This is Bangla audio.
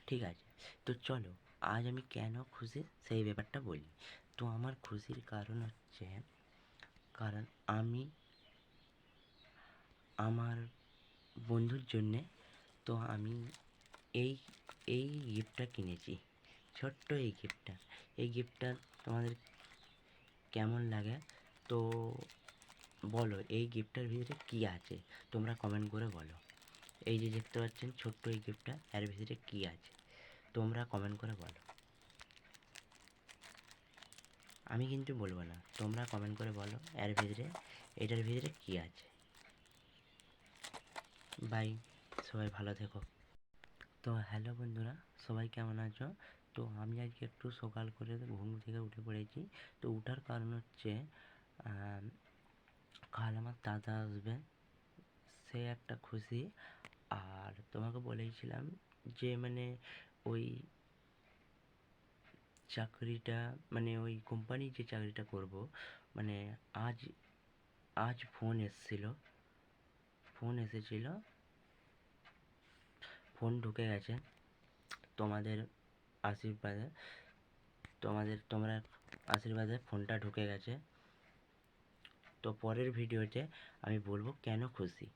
ঠিক আছে, তো চলো আজ আমি কেন খুশি সেই ব্যাপারটা বলি। তো আমার খুশির কারণ হচ্ছে, কারণ আমি আমার বন্ধুর জন্যে, তো আমি এই এই গিফটটা কিনেছি। ছোট্ট এই গিফটটা তোমাদের কেমন লাগে, তো বলো এই গিফটটার ভিতরে কী আছে, তোমরা কমেন্ট করে বলো। এই যে দেখতে পাচ্ছেন ছোট্ট এই গিফটটা, এর ভিতরে কী আছে তোমরা কমেন্ট করে বলো। আমি কিন্তু বলবো না, তোমরা কমেন্ট করে বলো এটার ভিতরে কী আছে। বাই, সবাই ভালো থেকো। তো হ্যালো বন্ধুরা, সবাই কেমন আছো? তো আমি আজকে একটু সকাল করে ঘুম থেকে উঠে পড়েছি। তো উঠার কারণ হচ্ছে কাল আমার দাদা আসবে, সে একটা খুশি। আর তোমাকে বলেছিলাম যে মানে ওই চাকরিটা, মানে ওই কোম্পানির যে চাকরিটা করব, মানে আজ আজ ফোন এসেছিলো, ফোন ঢুকে গেছে তোমাদের আশীর্বাদে, তোমরা আশীর্বাদে ফোনটা ঢুকে গেছে। তো পরের ভিডিওতে আমি বলবো কেন খুশি।